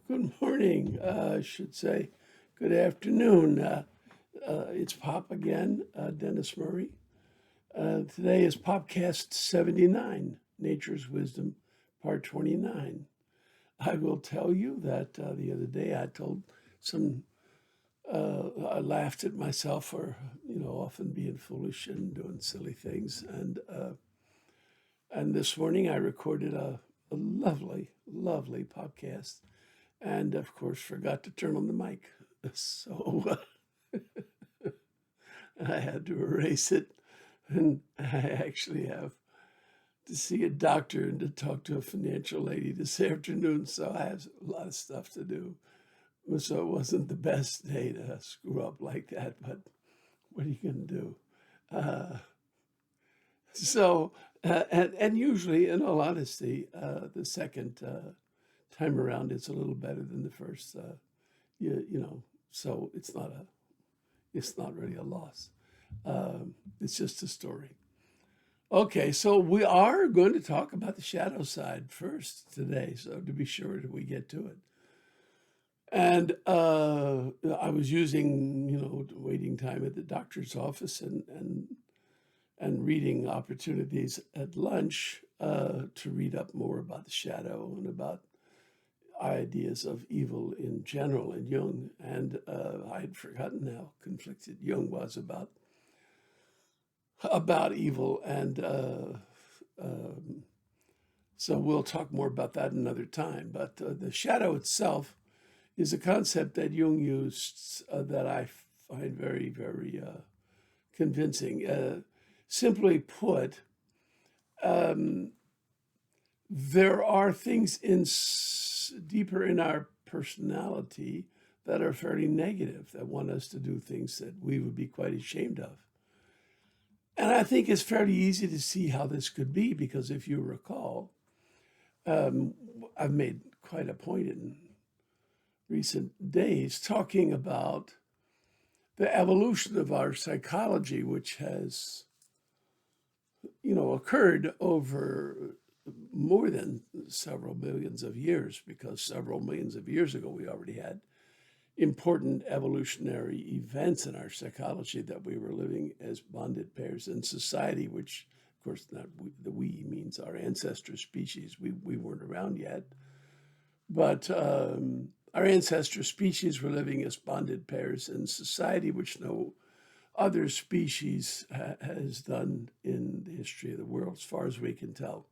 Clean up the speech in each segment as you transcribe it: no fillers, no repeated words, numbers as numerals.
Good morning, I should say. Good afternoon. It's Pop again, Dennis Murray. Today is Popcast 79, Nature's Wisdom, Part 29. I will tell you that the other day I told some, I laughed at myself for, often being foolish and doing silly things. And this morning I recorded a lovely, lovely podcast and of course forgot to turn on the mic. So I had to erase it. And I actually have to see a doctor and to talk to a financial lady this afternoon. So I have a lot of stuff to do. So it wasn't the best day to screw up like that, but what are you going to do? Uh, and usually, in all honesty, the second time around, it's a little better than the first. You know, so it's not really a loss. It's just a story. Okay, so we are going to talk about the shadow side first today, so to be sure that we get to it. And I was using, waiting time at the doctor's office and reading opportunities at lunch to read up more about the shadow and about ideas of evil in general in Jung. And I had forgotten how conflicted Jung was about evil. And so we'll talk more about that another time. But the shadow itself is a concept that Jung used that I find very, very convincing. Simply put, um, there are things deeper in our personality that are fairly negative, that want us to do things that we would be quite ashamed of. And I think it's fairly easy to see how this could be because if you recall, um, I've made quite a point in recent days talking about the evolution of our psychology, which has, occurred over more than several millions of years, because several millions of years ago we already had important evolutionary events in our psychology that we were living as bonded pairs in society, which, of course, not the we means our ancestor species. We weren't around yet. But our ancestor species were living as bonded pairs in society, which no other species has done in the history of the world, as far as we can tell.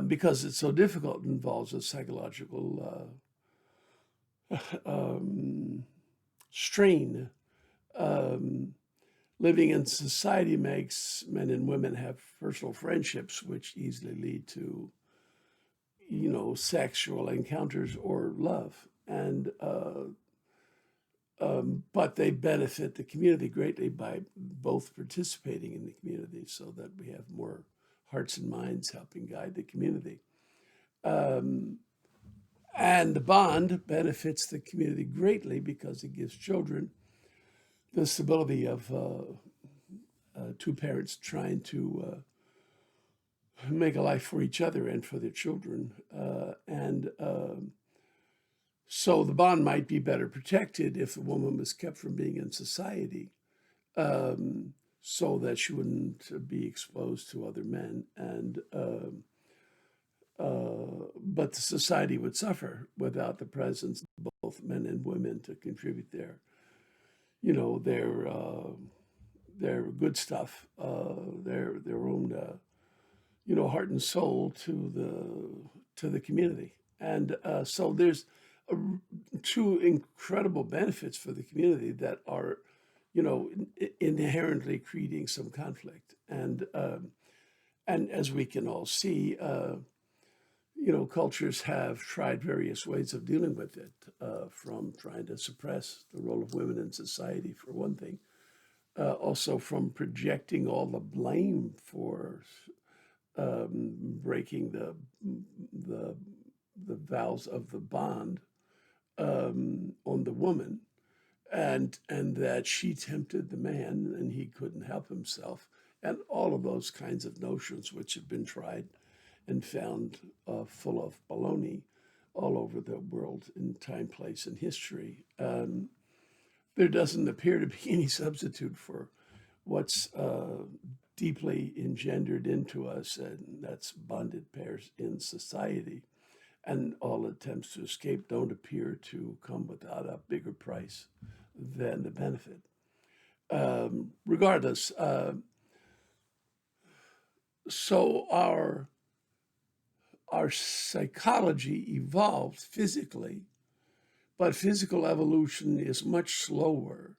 Because it's so difficult, it involves a psychological strain. Um, Living in society makes men and women have personal friendships, which easily lead to, sexual encounters or love. And but they benefit the community greatly by both participating in the community, so that we have more hearts and minds helping guide the community. Um, and the bond benefits the community greatly because it gives children the stability of two parents trying to make a life for each other and for their children. So the bond might be better protected if the woman was kept from being in society, so that she wouldn't be exposed to other men. But the society would suffer without the presence of both men and women to contribute you know, their their good stuff, their own, heart and soul to the community. And so there's a, two incredible benefits for the community that are, inherently creating some conflict. And as we can all see, cultures have tried various ways of dealing with it, from trying to suppress the role of women in society, for one thing, also from projecting all the blame for breaking the the vows of the bond on the woman, and that she tempted the man and he couldn't help himself, and all of those kinds of notions which have been tried and found full of baloney. all over the world in time, place, and history. There doesn't appear to be any substitute for what's deeply engendered into us, and that's bonded pairs in society. And all attempts to escape don't appear to come without a bigger price than the benefit. Regardless, so our psychology evolved physically, but physical evolution is much slower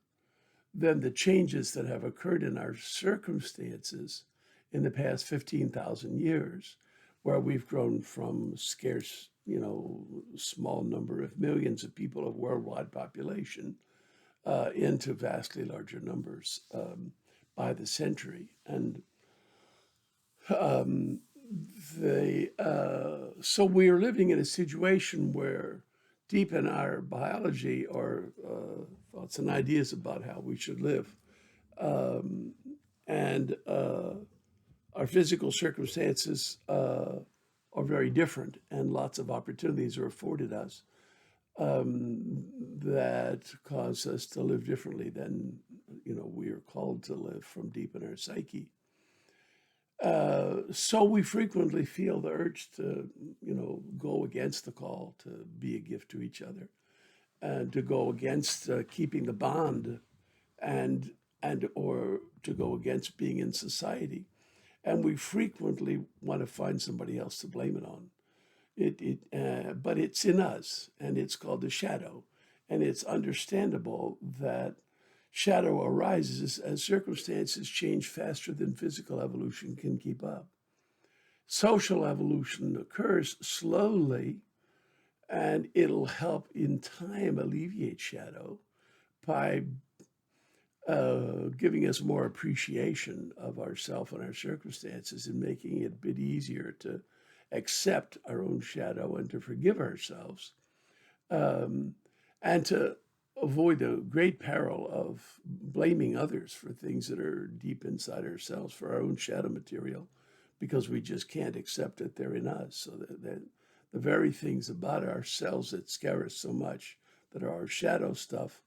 than the changes that have occurred in our circumstances in the past 15,000 years, where we've grown from scarce, small number of millions of people of worldwide population into vastly larger numbers by the century. And so we are living in a situation where deep in our biology are thoughts and ideas about how we should live. And our physical circumstances are very different, and lots of opportunities are afforded us that cause us to live differently than we are called to live from deep in our psyche. So we frequently feel the urge to, go against the call to be a gift to each other, and to go against keeping the bond, and or to go against being in society. And we frequently want to find somebody else to blame it on. But it's in us, and it's called the shadow. And it's understandable that shadow arises as circumstances change faster than physical evolution can keep up. Social evolution occurs slowly, and it'll help in time alleviate shadow by giving us more appreciation of ourselves and our circumstances, and making it a bit easier to accept our own shadow and to forgive ourselves, and to avoid the great peril of blaming others for things that are deep inside ourselves, for our own shadow material, because we just can't accept that they're in us. So that the very things about ourselves that scare us so much, that are our shadow stuff,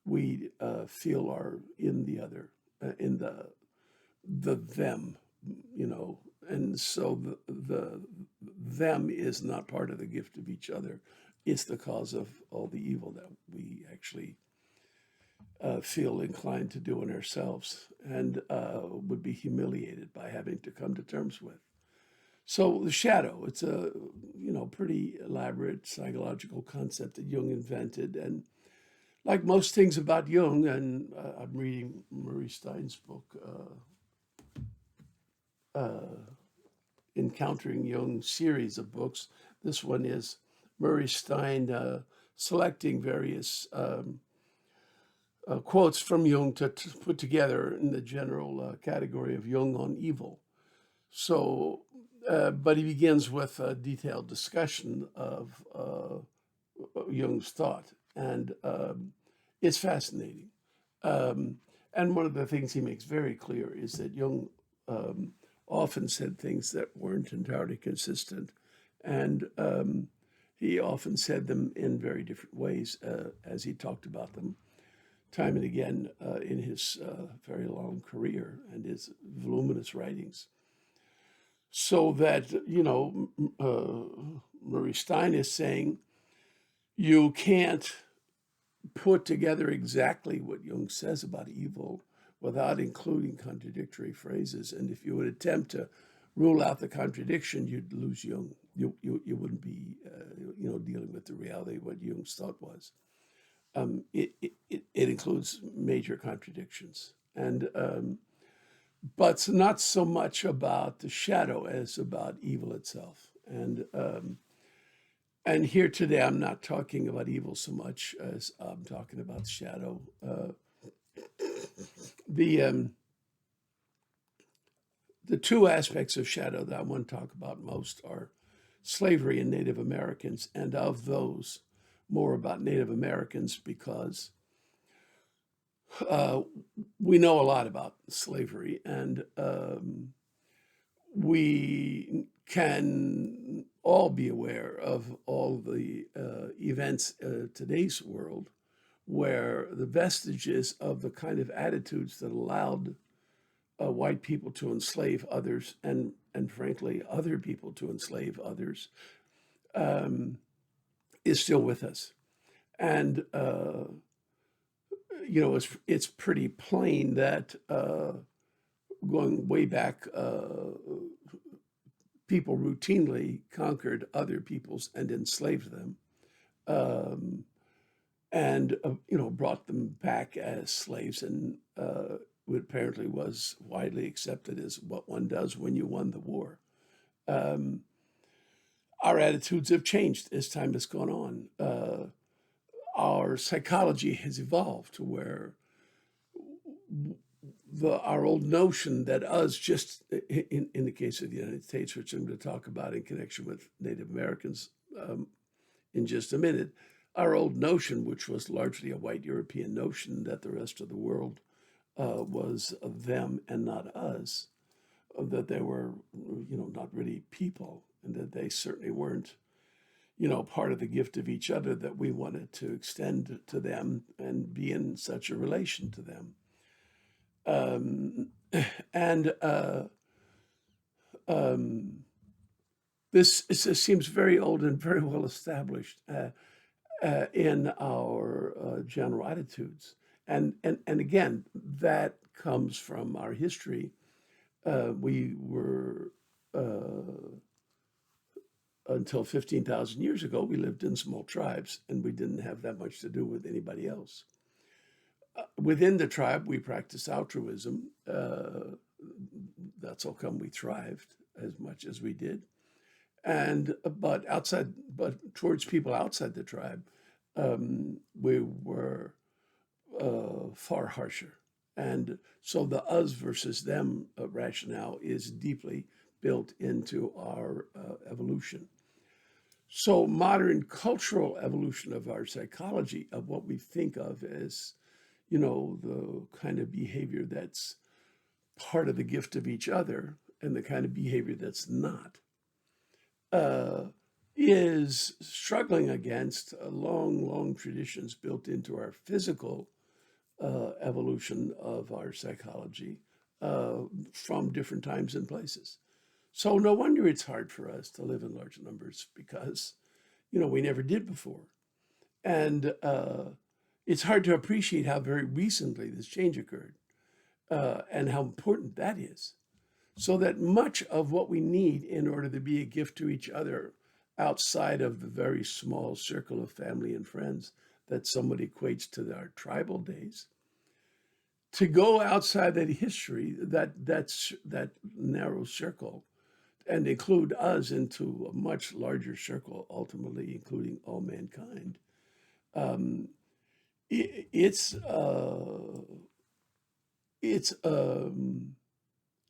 we feel are in the other, in the them, and so the them is not part of the gift of each other. It's the cause of all the evil that we actually feel inclined to do in ourselves, and would be humiliated by having to come to terms with. So the shadow, it's a pretty elaborate psychological concept that Jung invented, and like most things about Jung, and I'm reading Murray Stein's book, Encountering Jung series of books. This one is Murray Stein selecting various quotes from Jung to put together in the general category of Jung on evil. So, but he begins with a detailed discussion of Jung's thought, and it's fascinating. And one of the things he makes very clear is that Jung often said things that weren't entirely consistent, and he often said them in very different ways as he talked about them time and again in his very long career and his voluminous writings. So that, Murray Stein is saying you can't put together exactly what Jung says about evil without including contradictory phrases. And if you would attempt to rule out the contradiction, you'd lose Jung. You wouldn't be, dealing with the reality of what Jung's thought was. It includes major contradictions, and but it's not so much about the shadow as about evil itself. And here today, I'm not talking about evil so much as I'm talking about shadow. The two aspects of shadow that I want to talk about most are slavery and Native Americans, and of those, more about Native Americans because we know a lot about slavery, and we can all be aware of all the events today's world where the vestiges of the kind of attitudes that allowed white people to enslave others and frankly other people to enslave others um, is still with us. And it's pretty plain that going way back, people routinely conquered other peoples and enslaved them, um, and brought them back as slaves, and it apparently was widely accepted as what one does when you won the war. Um, our attitudes have changed as time has gone on. Our psychology has evolved to where our old notion that us, just in the case of the United States, which I'm going to talk about in connection with Native Americans in just a minute, our old notion, which was largely a white European notion that the rest of the world was them and not us, that they were, not really people, and that they certainly weren't, part of the gift of each other, that we wanted to extend to them and be in such a relation to them. Um, and um, this seems very old and very well established in our general attitudes. And again, that comes from our history. We were, until 15,000 years ago, we lived in small tribes and we didn't have that much to do with anybody else. Within the tribe, we practiced altruism. That's how come we thrived as much as we did. And but towards people outside the tribe, we were far harsher. And so the us versus them rationale is deeply built into our evolution. So modern cultural evolution of our psychology, of what we think of as, the kind of behavior that's part of the gift of each other and the kind of behavior that's not, uh, is struggling against long, long traditions built into our physical evolution of our psychology from different times and places. So no wonder it's hard for us to live in large numbers because, we never did before. And it's hard to appreciate how very recently this change occurred and how important that is. So that much of what we need in order to be a gift to each other outside of the very small circle of family and friends that somebody equates to our tribal days, to go outside that history, that narrow circle, and include us into a much larger circle, ultimately including all mankind. Um, it's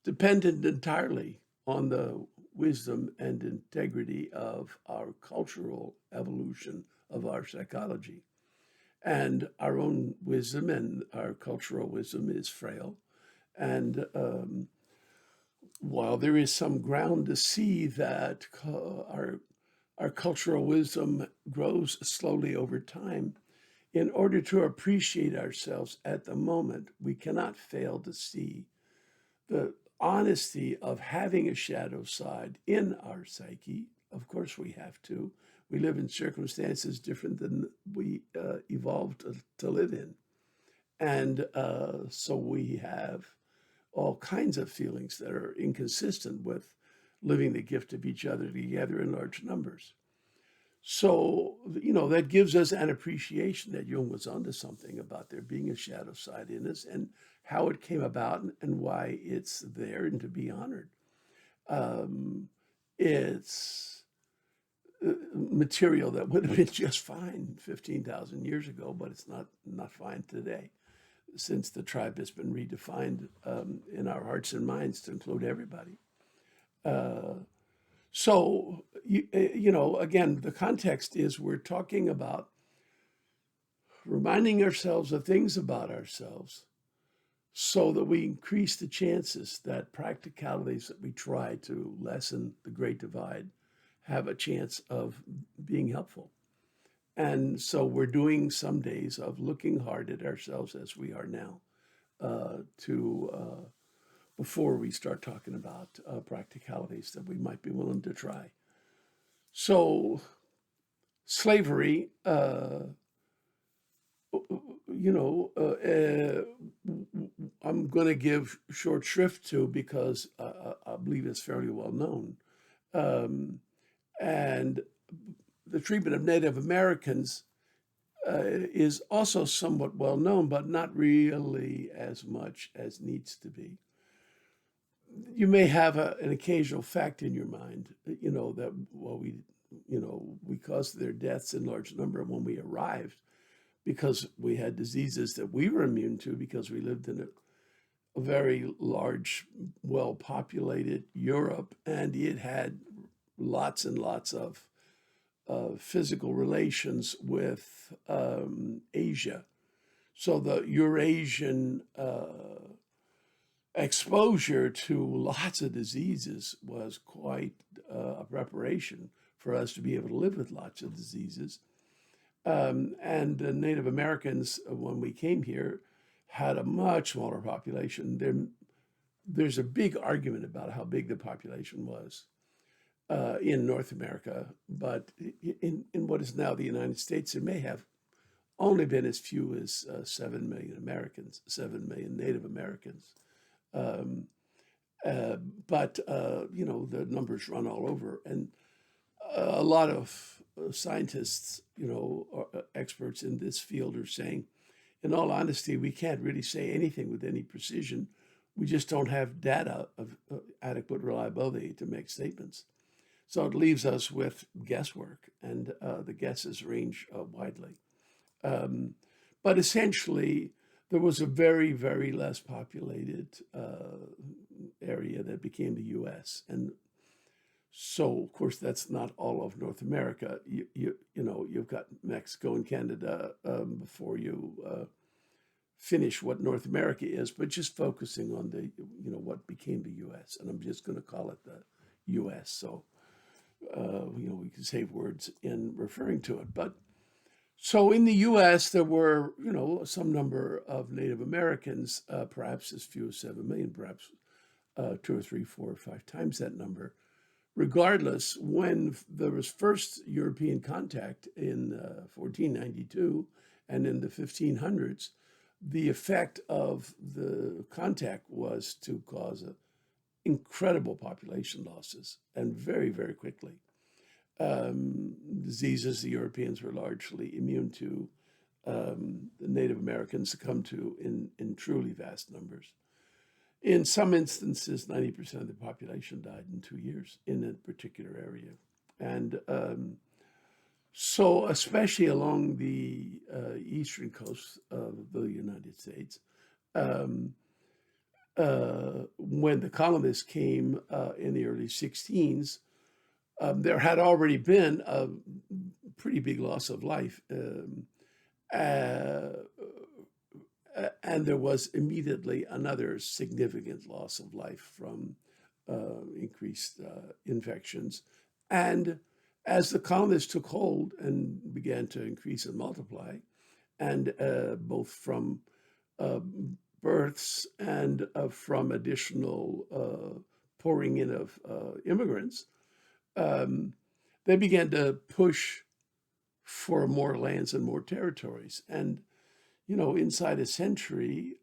dependent entirely on the wisdom and integrity of our cultural evolution of our psychology. And our own wisdom and our cultural wisdom is frail. And while there is some ground to see that our cultural wisdom grows slowly over time, in order to appreciate ourselves at the moment, we cannot fail to see the honesty of having a shadow side in our psyche. Of course, we have to. We live in circumstances different than we evolved to live in. And so we have all kinds of feelings that are inconsistent with living the gift of each other together in large numbers. So, that gives us an appreciation that Jung was onto something about there being a shadow side in us and how it came about and why it's there and to be honored. It's material that would have been just fine 15,000 years ago, but it's not fine today since the tribe has been redefined in our hearts and minds to include everybody. Uh, So, again, the context is we're talking about reminding ourselves of things about ourselves so that we increase the chances that practicalities that we try to lessen the great divide have a chance of being helpful. And so we're doing some days of looking hard at ourselves as we are now to before we start talking about practicalities that we might be willing to try. So slavery, you know, I'm going to give short shrift to because I believe it's fairly well known. Um, and the treatment of Native Americans is also somewhat well known, but not really as much as needs to be. You may have an occasional fact in your mind, you know, that, well, we caused their deaths in large number when we arrived because we had diseases that we were immune to because we lived in a very large, well-populated Europe, and it had lots and lots of physical relations with Asia. So the Eurasian exposure to lots of diseases was quite a preparation for us to be able to live with lots of diseases. And the Native Americans, when we came here, had a much smaller population. There's a big argument about how big the population was in North America, but in what is now the United States, there may have only been as few as 7 million Americans, 7 million Native Americans. Um, but you know, the numbers run all over, and a lot of scientists, you know, experts in this field are saying, in all honesty, we can't really say anything with any precision. We just don't have data of adequate reliability to make statements. So it leaves us with guesswork, and the guesses range widely. Um, but essentially, there was a very, very less populated area that became the U.S. And so, of course, that's not all of North America. You know, you've got Mexico and Canada before you finish what North America is, but just focusing on the, you know, what became the U.S. And I'm just going to call it the U.S. So, you know, we can save words in referring to it. But so in the U.S., there were, you know, some number of Native Americans, perhaps as few as 7 million, perhaps 2 or 3, 4 or 5 times that number. Regardless, when there was first European contact in 1492 and in the 1500s, the effect of the contact was to cause incredible population losses, and very, very quickly. Diseases the Europeans were largely immune to, the Native Americans succumbed to in truly vast numbers. In some instances, 90% of the population died in 2 years in a particular area. And so, especially along the eastern coast of the United States, um, when the colonists came in the early 16s, there had already been a pretty big loss of life. Uh, and there was immediately another significant loss of life from increased infections. And as the colonists took hold and began to increase and multiply, and both from births and from additional pouring in of immigrants, they began to push for more lands and more territories. And, you know, inside a century,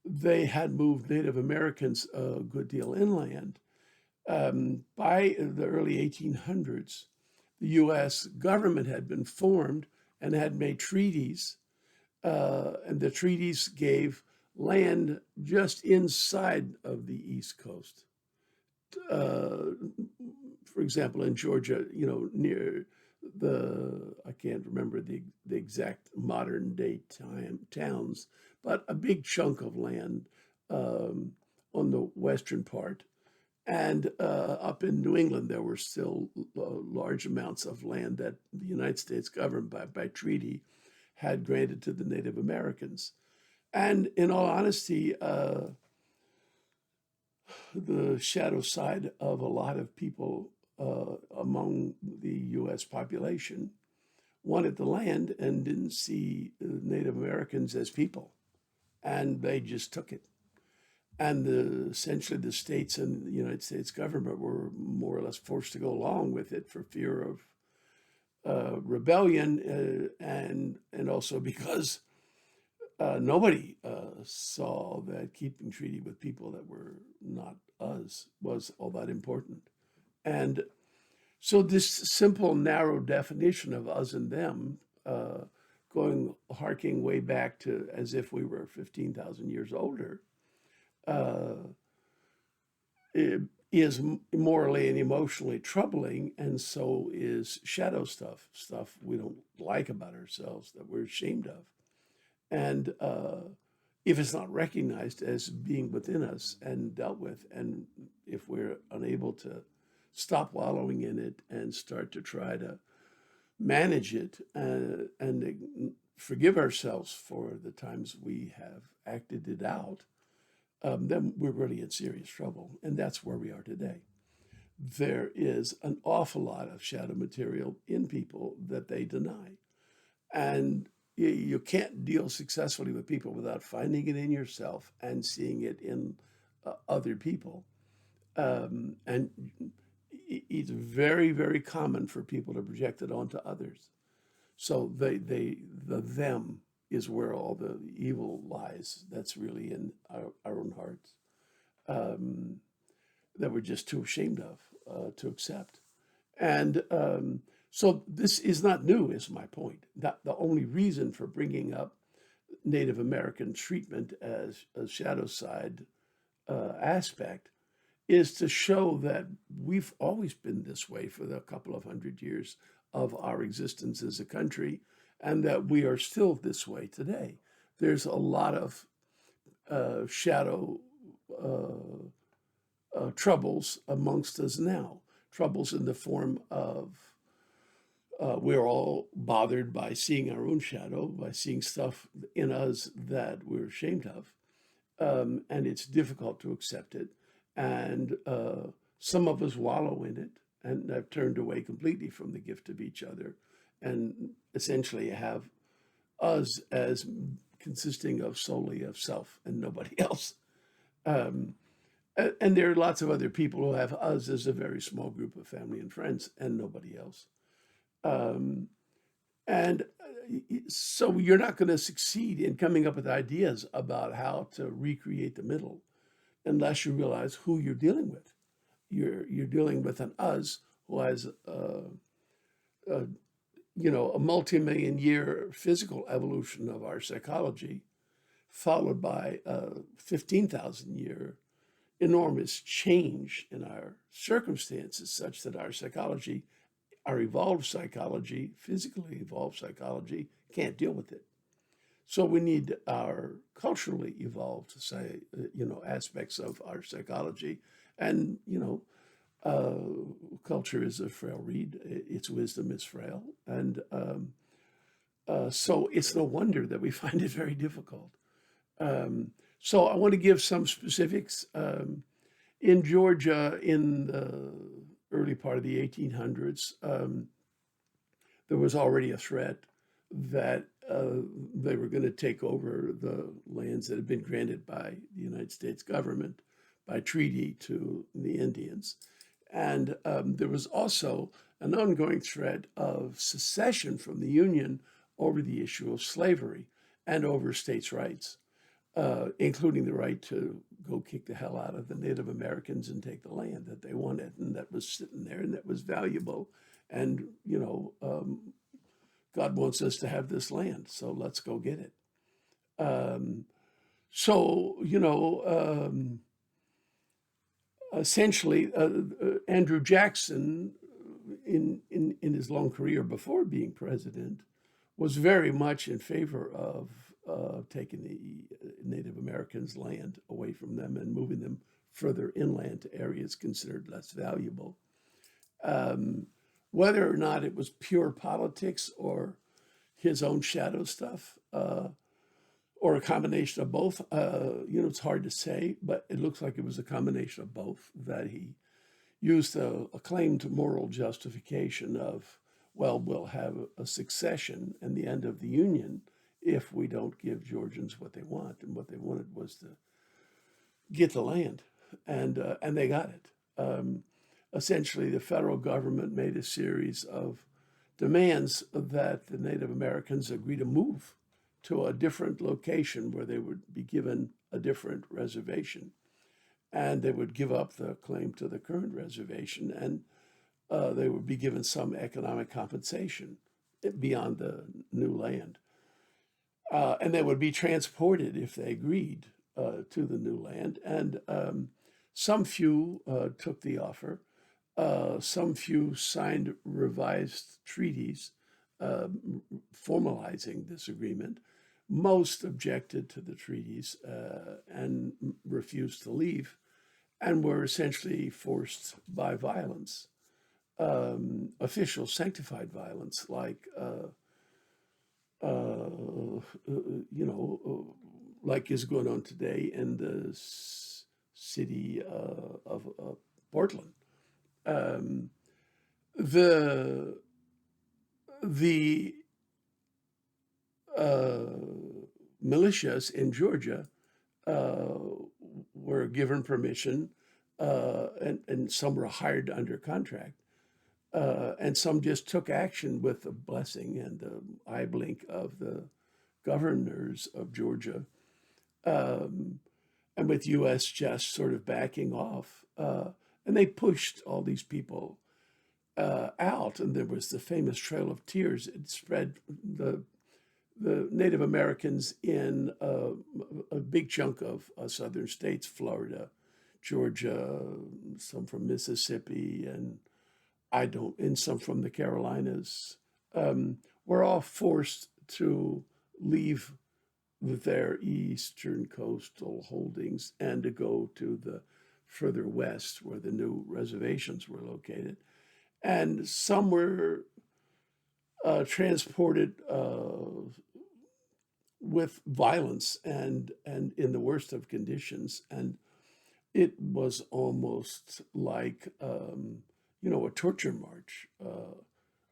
they had moved Native Americans a good deal inland. By the early 1800s, the U.S. government had been formed and had made treaties, and the treaties gave land just inside of the East Coast. For example, in Georgia, you know, near I can't remember the exact modern day towns, but a big chunk of land on the western part. And up in New England, there were still large amounts of land that the United States government by treaty had granted to the Native Americans. And in all honesty, the shadow side of a lot of people among the U.S. population wanted the land and didn't see Native Americans as people, and they just took it. And essentially the states and the United States government were more or less forced to go along with it for fear of rebellion, and also because nobody saw that keeping treaty with people that were not us was all that important. And so this simple, narrow definition of us and them, harking way back to as if we were 15,000 years older, uh, is morally and emotionally troubling, and so is shadow stuff we don't like about ourselves that we're ashamed of. And if it's not recognized as being within us and dealt with, and if we're unable to stop wallowing in it and start to try to manage it and forgive ourselves for the times we have acted it out, then we're really in serious trouble. And that's where we are today. There is an awful lot of shadow material in people that they deny. And you can't deal successfully with people without finding it in yourself and seeing it in other people. And it's very, very common for people to project it onto others. So the them is where all the evil lies. That's really in our own hearts, um, that we're just too ashamed of to accept. And so this is not new, is my point. That the only reason for bringing up Native American treatment as a shadow side aspect is to show that we've always been this way for the couple of hundred years of our existence as a country, and that we are still this way today. There's a lot of shadow troubles amongst us now, troubles in the form of we're all bothered by seeing our own shadow, by seeing stuff in us that we're ashamed of. And it's difficult to accept it. And some of us wallow in it and have turned away completely from the gift of each other and essentially have us as consisting of solely of self and nobody else. Um, and there are lots of other people who have us as a very small group of family and friends and nobody else. Um, and so you're not going to succeed in coming up with ideas about how to recreate the middle unless you realize who you're dealing with. You're dealing with an us who has a a multi-million year physical evolution of our psychology, followed by a 15,000 year enormous change in our circumstances, such that our psychology, our evolved psychology, physically evolved psychology, can't deal with it. So we need our culturally evolved, aspects of our psychology, and culture is a frail reed. Its wisdom is frail, and so it's no wonder that we find it very difficult. So I want to give some specifics. In Georgia, in the early part of the 1800s, there was already a threat that they were going to take over the lands that had been granted by the United States government by treaty to the Indians. And there was also an ongoing threat of secession from the Union over the issue of slavery and over states' rights, including the right to go kick the hell out of the Native Americans and take the land that they wanted and that was sitting there and that was valuable. And, God wants us to have this land, so let's go get it. Um, so, essentially, Andrew Jackson, in his long career before being president, was very much in favor of taking the Native Americans' land away from them and moving them further inland to areas considered less valuable. Whether or not it was pure politics or his own shadow stuff, or a combination of both, it's hard to say, but it looks like it was a combination of both, that he used a claimed moral justification of, well, we'll have a succession and the end of the Union if we don't give Georgians what they want. And what they wanted was to get the land, and they got it. Essentially, the federal government made a series of demands that the Native Americans agree to move to a different location where they would be given a different reservation. And they would give up the claim to the current reservation, and they would be given some economic compensation beyond the new land. And they would be transported if they agreed to the new land. And some few took the offer. Some few signed revised treaties formalizing this agreement. Most objected to the treaties and refused to leave, and were essentially forced by violence, official sanctified violence, like like is going on today in the city of Portland. The the militias in Georgia were given permission, and some were hired under contract, and some just took action with the blessing and the eye blink of the governors of Georgia, and with U.S. just sort of backing off. And they pushed all these people out, and there was the famous Trail of Tears. It spread the Native Americans in a big chunk of southern states, Florida, Georgia, some from Mississippi, and some from the Carolinas, were all forced to leave their eastern coastal holdings and to go to the further west where the new reservations were located. And some were transported with violence and in the worst of conditions. And it was almost like, a torture march,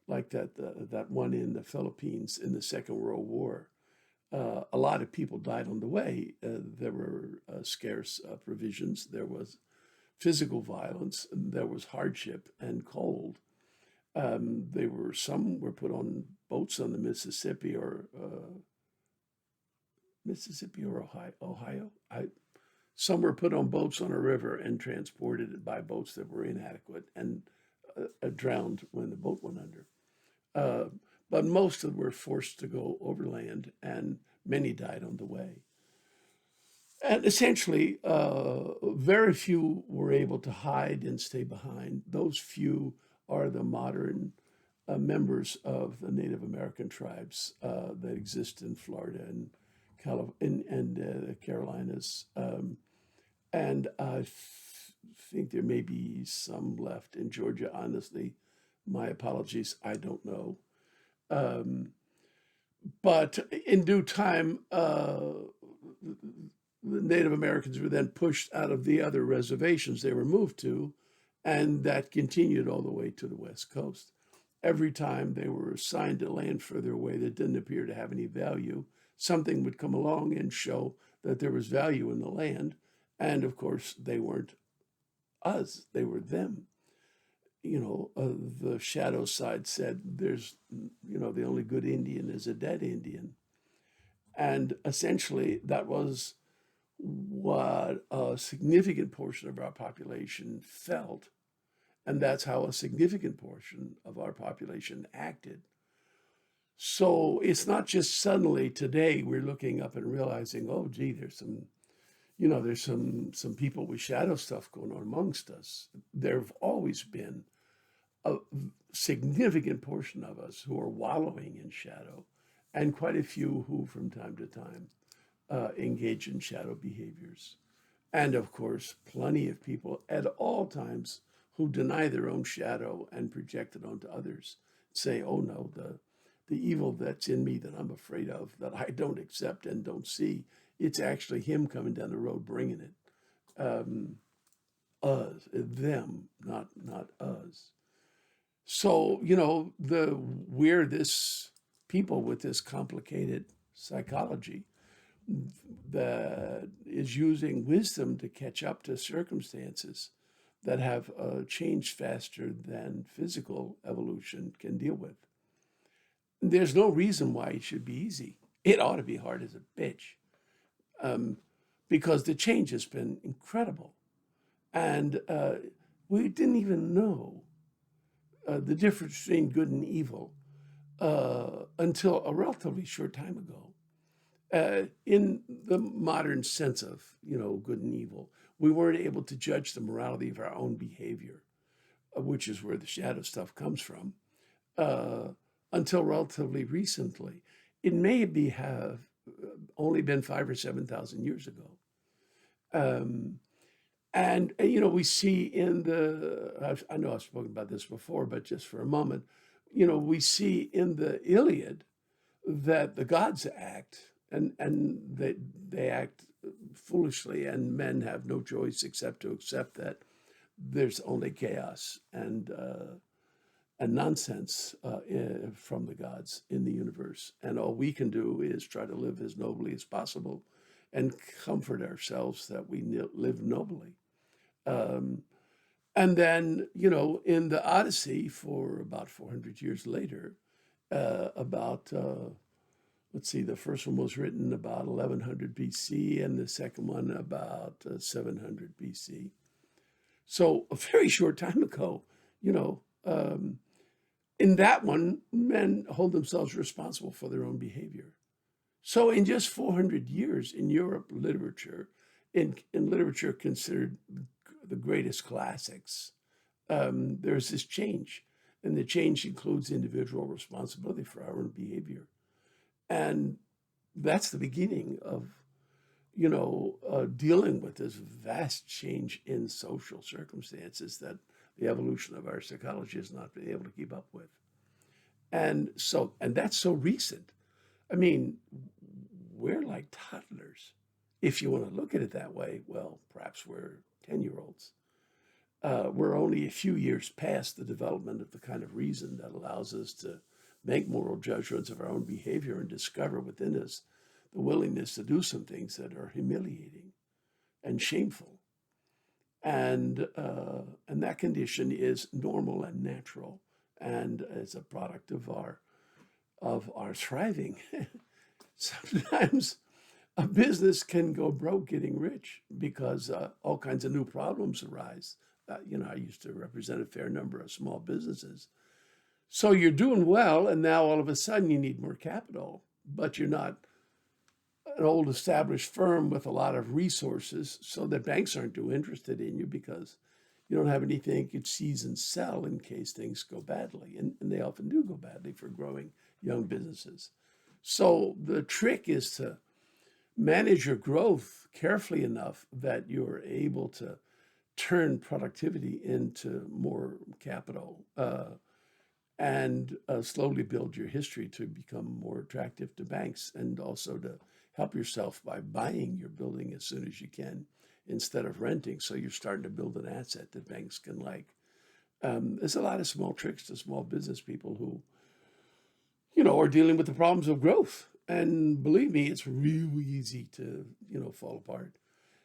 like that one in the Philippines in the Second World War. A lot of people died on the way. There were scarce provisions. There was physical violence. There was hardship and cold. Some were put on boats on the Mississippi or Ohio. Some were put on boats on a river and transported by boats that were inadequate and drowned when the boat went under. But most of them were forced to go overland, and many died on the way. And essentially, very few were able to hide and stay behind. Those few are the modern members of the Native American tribes that exist in Florida and the Carolinas. And I think there may be some left in Georgia. Honestly, my apologies, I don't know. But in due time, the Native Americans were then pushed out of the other reservations they were moved to, and that continued all the way to the West Coast. Every time they were assigned to land further away that didn't appear to have any value, something would come along and show that there was value in the land. And of course, they weren't us, they were them. The shadow side said there's, the only good Indian is a dead Indian. And essentially, that was what a significant portion of our population felt. And that's how a significant portion of our population acted. So it's not just suddenly today we're looking up and realizing, oh, gee, there's some people with shadow stuff going on amongst us. There have always been a significant portion of us who are wallowing in shadow, and quite a few who from time to time engage in shadow behaviors. And of course, plenty of people at all times who deny their own shadow and project it onto others, say, oh no, the evil that's in me that I'm afraid of, that I don't accept and don't see, it's actually him coming down the road bringing it. us, them, not us. So, we're this people with this complicated psychology that is using wisdom to catch up to circumstances that have changed faster than physical evolution can deal with. There's no reason why it should be easy. It ought to be hard as a bitch, um, because the change has been incredible. And we didn't even know the difference between good and evil until a relatively short time ago. In the modern sense of, good and evil, we weren't able to judge the morality of our own behavior, which is where the shadow stuff comes from, uh, until relatively recently. It may have only been 5 or 7 thousand years ago. Um, and, we see in I know I've spoken about this before, but just for a moment, we see in the Iliad that the gods act, and they act foolishly, and men have no choice except to accept that there's only chaos and nonsense from the gods in the universe, and all we can do is try to live as nobly as possible and comfort ourselves that we live nobly. Um, and then, in the Odyssey, for about 400 years later, about let's see, the first one was written about 1100 BC, and the second one about 700 BC. So a very short time ago, you know, um, in that one, men hold themselves responsible for their own behavior. So in just 400 years in Europe literature, in literature considered the greatest classics, there's this change. And the change includes individual responsibility for our own behavior. And that's the beginning of, dealing with this vast change in social circumstances that the evolution of our psychology has not been able to keep up with. And that's so recent. I mean, we're like toddlers. If you want to look at it that way, well, perhaps we're 10-year-olds. We're only a few years past the development of the kind of reason that allows us to make moral judgments of our own behavior and discover within us the willingness to do some things that are humiliating and shameful. And that condition is normal and natural, and as a product of our thriving. Sometimes a business can go broke getting rich because all kinds of new problems arise. I used to represent a fair number of small businesses. So you're doing well, and now all of a sudden you need more capital, but you're not an old established firm with a lot of resources, so that banks aren't too interested in you because you don't have anything you could seize and sell in case things go badly. And they often do go badly for growing young businesses. So the trick is to manage your growth carefully enough that you're able to turn productivity into more capital, and slowly build your history to become more attractive to banks, and also to help yourself by buying your building as soon as you can instead of renting. So you're starting to build an asset that banks can like. There's a lot of small tricks to small business people who, are dealing with the problems of growth. And believe me, it's really easy to, fall apart.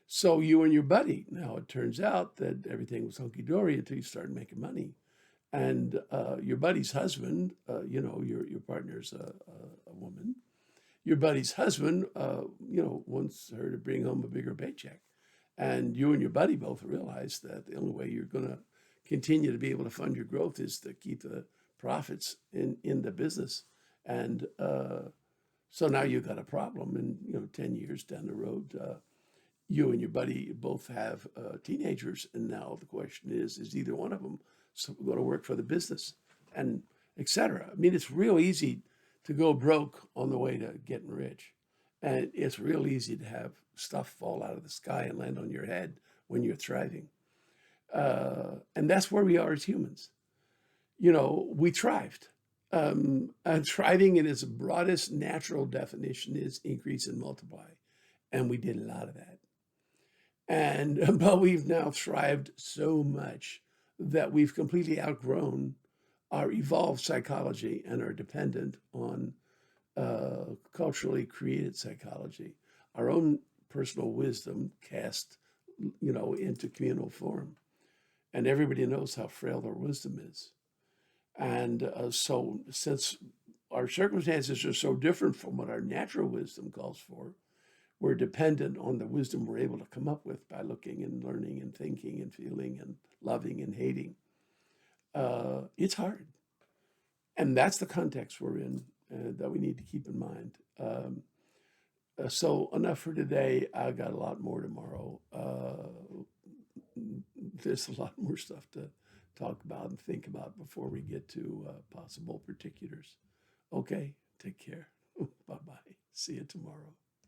So you and your buddy, now it turns out that everything was hunky dory until you started making money. And your buddy's husband, your partner's a woman. Your buddy's husband, wants her to bring home a bigger paycheck. And you and your buddy both realize that the only way you're going to continue to be able to fund your growth is to keep the profits in the business. And so now you've got a problem. And, 10 years down the road, you and your buddy both have teenagers. And now the question is either one of them going to work for the business, and et cetera. I mean, it's real easy to go broke on the way to getting rich. And it's real easy to have stuff fall out of the sky and land on your head when you're thriving. And that's where we are as humans. We thrived. And thriving in its broadest natural definition is increase and multiply. And we did a lot of that. And but we've now thrived so much that we've completely outgrown our evolved psychology and are dependent on culturally created psychology, our own personal wisdom cast, into communal form. And everybody knows how frail their wisdom is. And so, since our circumstances are so different from what our natural wisdom calls for, we're dependent on the wisdom we're able to come up with by looking and learning and thinking and feeling and loving and hating. It's hard. And that's the context we're in that we need to keep in mind. So, enough for today. I got a lot more tomorrow. There's a lot more stuff to talk about and think about before we get to possible particulars. Okay, take care. Bye bye. See you tomorrow.